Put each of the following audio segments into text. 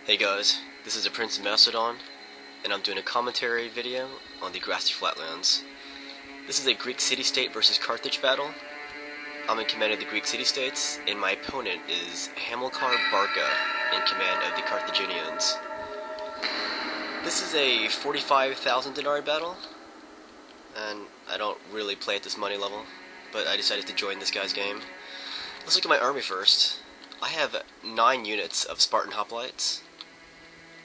Hey guys, this is the Prince of Macedon, and I'm doing a commentary video on the grassy flatlands. This is a Greek city-state versus Carthage battle. I'm in command of the Greek city-states, and my opponent is Hamilkarbarca in command of the Carthaginians. This is a 45,000 denarii battle, and I don't really play at this money level, but I decided to join this guy's game. Let's look at my army first. I have 9 units of Spartan hoplites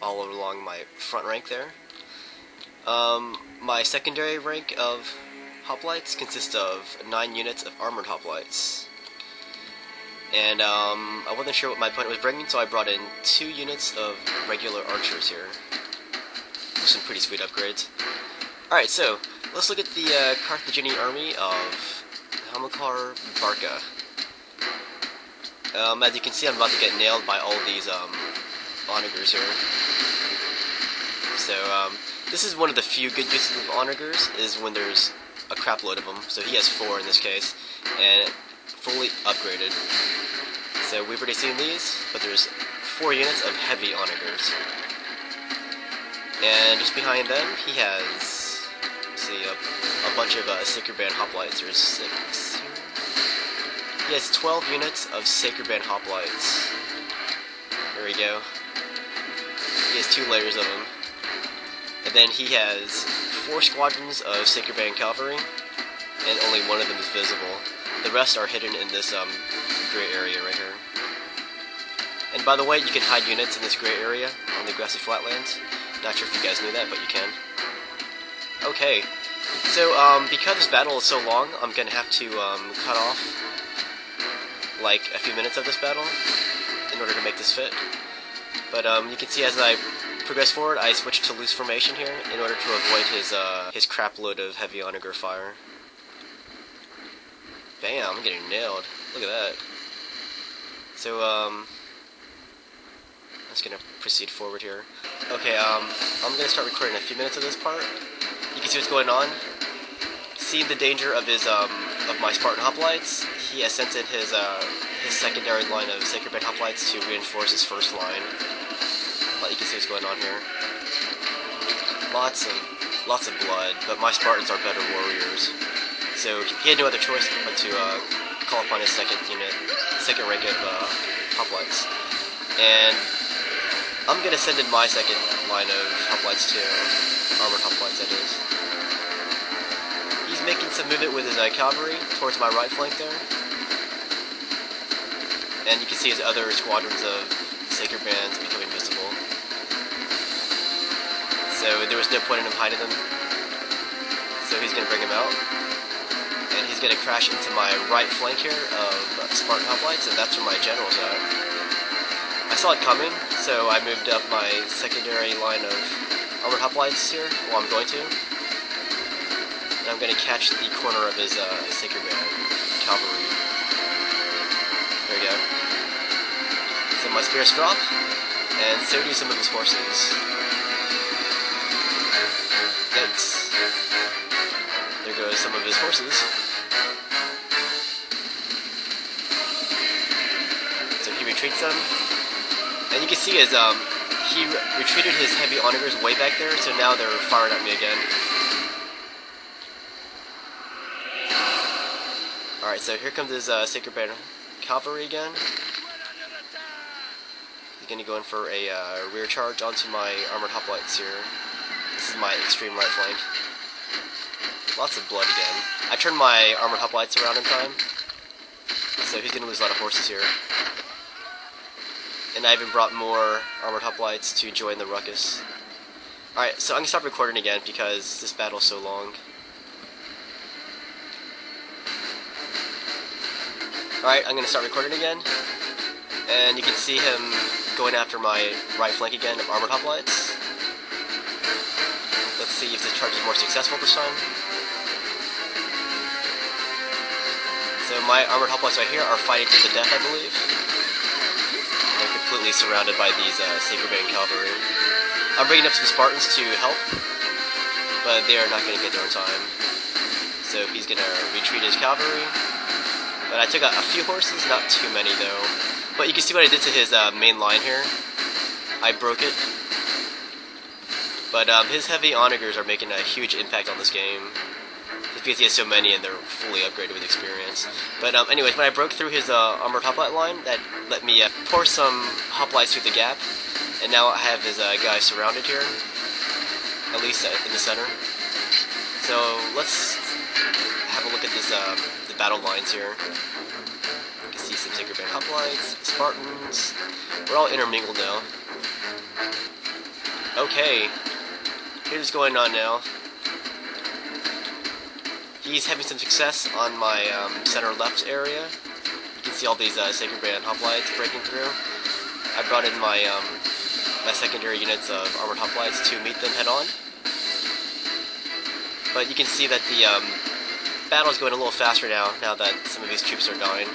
all along my front rank there. My secondary rank of hoplites consists of 9 units of armored hoplites. And I wasn't sure what my opponent was bringing, so I brought in 2 units of regular archers here. Some pretty sweet upgrades. Alright, so let's look at the Carthaginian army of Hamilkarbarca. As you can see, I'm about to get nailed by all these onagers here. So this is one of the few good uses of onagers, is when there's a crap load of them. So he has 4 in this case, and fully upgraded. So we've already seen these, but there's 4 units of heavy onagers. And just behind them, he has, let's see, a bunch of Sacred Band hoplites. There's 6 here. He has 12 units of Sacred Band hoplites. There we go. He has 2 layers of them. And then he has 4 squadrons of Sacred Band cavalry, and only one of them is visible. The rest are hidden in this gray area right here. And by the way, you can hide units in this gray area on the grassy flatlands. Not sure if you guys knew that, but you can. Okay, so because this battle is so long, I'm gonna have to cut off like a few minutes of this battle in order to make this fit. But you can see as I progress forward, I switched to loose formation here in order to avoid his crap load of heavy onager fire. Bam! I'm getting nailed. Look at that. So I'm just gonna proceed forward here. Okay, I'm gonna start recording a few minutes of this part. You can see what's going on. Seeing the danger of his of my Spartan hoplites, he has sent in his secondary line of Sacred Band hoplites to reinforce his first line. But you can see what's going on here. Lots of blood, but my Spartans are better warriors. So he had no other choice but to call upon his second rank of hoplites. And I'm gonna send in my second line of hoplites too, armored hoplites that is. He's making some movement with his cavalry towards my right flank there. And you can see his other squadrons of Sacred Bands becoming visible. So there was no point in him hiding them. So he's going to bring him out. And he's going to crash into my right flank here of Spartan hoplites, and that's where my general's at. I saw it coming, so I moved up my secondary line of armored hoplites here, well I'm going to. And I'm going to catch the corner of his Sacred Band cavalry. There we go. So my spears drop, and so do some of his horses. Yikes. There goes some of his horses. So he retreats them. And you can see as he retreated his heavy onagers way back there, so now they're firing at me again. Alright, so here comes his Sacred Band cavalry again. He's going to go in for a rear charge onto my armored hoplites here. This is my extreme right flank. Lots of blood again. I turned my armored hoplites around in time, so he's going to lose a lot of horses here. And I even brought more armored hoplites to join the ruckus. Alright, so I'm going to stop recording again because this battle's so long. Alright, I'm going to start recording again. And you can see him going after my right flank again of armored hoplites. Let's see if this charge is more successful this time. So my armored hoplites right here are fighting to the death, I believe. They're completely surrounded by these Sacred Band cavalry. I'm bringing up some Spartans to help, but they are not going to get there in time. So he's going to retreat his cavalry. But I took a few horses, not too many though. But you can see what I did to his main line here. I broke it. But his heavy onagers are making a huge impact on this game. Just because he has so many and they're fully upgraded with experience. But anyways, when I broke through his armored hoplite line, that let me pour some hoplites through the gap. And now I have his guys surrounded here. At least in the center. So let's have a look at this, the battle lines here. You can see some Sacred Band hoplites, Spartans. We're all intermingled now. Okay, here's what's going on now. He's having some success on my center left area. You can see all these Sacred Band hoplites breaking through. I brought in my my secondary units of armored hoplites to meet them head on. But you can see that the battle is going a little faster now that some of these troops are dying.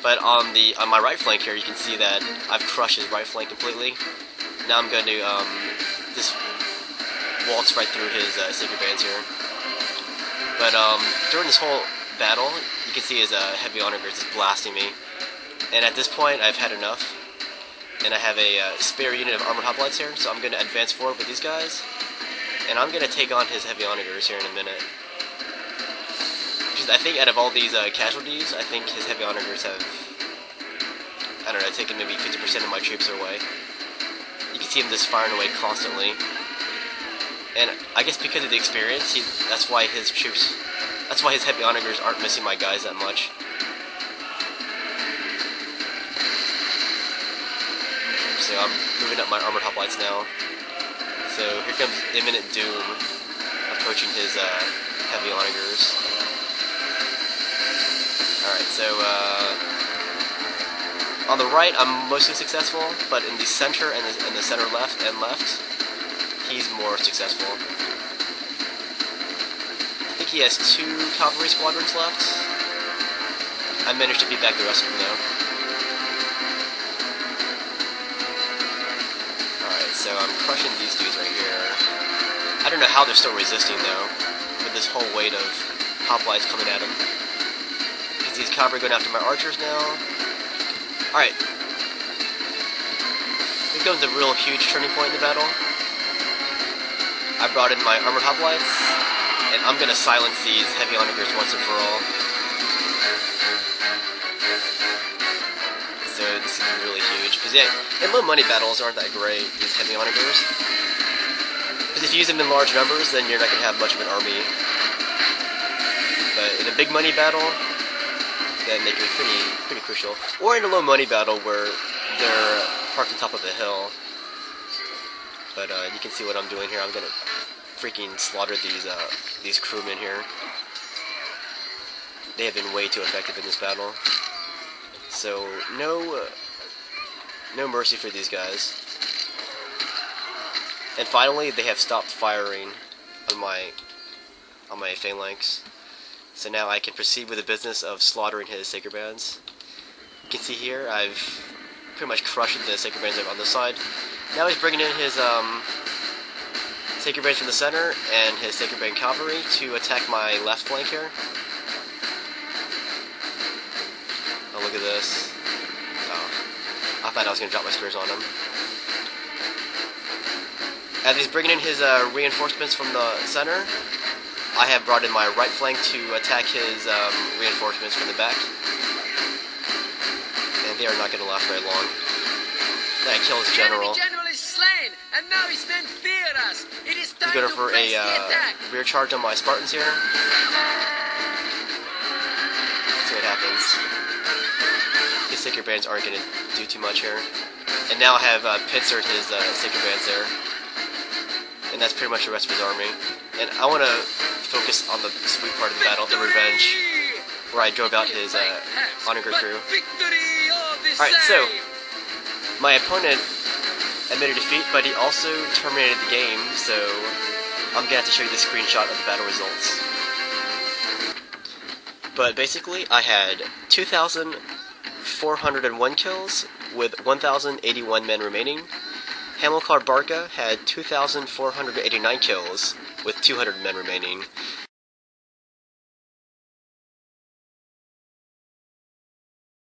But on my right flank here, you can see that I've crushed his right flank completely. Now I'm going to just waltz right through his Sacred Bands here. But during this whole battle, you can see his heavy onagers just blasting me. And at this point, I've had enough. And I have a spare unit of armored hoplites here, so I'm going to advance forward with these guys. And I'm going to take on his heavy onagers here in a minute. Because I think out of all these casualties, I think his heavy onagers have, I don't know, taken maybe 50% of my troops away. You can see him just firing away constantly. And I guess because of the experience, that's why his heavy onagers aren't missing my guys that much. So I'm moving up my armored hoplites now. So here comes imminent doom approaching his heavy onagers. Alright, so on the right I'm mostly successful, but in the center and the center left, he's more successful. I think he has 2 cavalry squadrons left. I managed to beat back the rest of them though. So I'm crushing these dudes right here. I don't know how they're still resisting though, with this whole weight of hoplites coming at them. Because these cavalry going after my archers now. Alright. Here comes a real huge turning point in the battle. I brought in my armored hoplites, and I'm going to silence these heavy onagers once and for all. So this is really huge, because yeah, in low money battles aren't that great, these heavy onagers. Because if you use them in large numbers, then you're not going to have much of an army. But in a big money battle, then they can be pretty crucial. Or in a low money battle where they're parked on top of a hill. But you can see what I'm doing here. I'm going to freaking slaughter these crewmen here. They have been way too effective in this battle. So no mercy for these guys. And finally, they have stopped firing on my phalanx. So now I can proceed with the business of slaughtering his Sacred Bands. You can see here, I've pretty much crushed the Sacred Bands on this side. Now he's bringing in his Sacred Bands from the center and his Sacred Band cavalry to attack my left flank here. Oh, look at this. Oh, I thought I was going to drop my spears on him. As he's bringing in his reinforcements from the center, I have brought in my right flank to attack his reinforcements from the back. And they are not going to last very long. Then I kill his general. The general is slain, and now his men fear us. It is time He's going to for press a the attack. rear charge on my Spartans here. See what happens. His Sacred Bands aren't going to do too much here. And now I have pincered his Sacred Bands there. And that's pretty much the rest of his army. And I want to focus on the sweet part of the battle, the revenge, where I drove out his onager crew. Alright, so my opponent admitted defeat, but he also terminated the game, so I'm going to have to show you the screenshot of the battle results. But basically, I had 2,401 kills with 1,081 men remaining. Hamilkarbarca had 2,489 kills with 200 men remaining.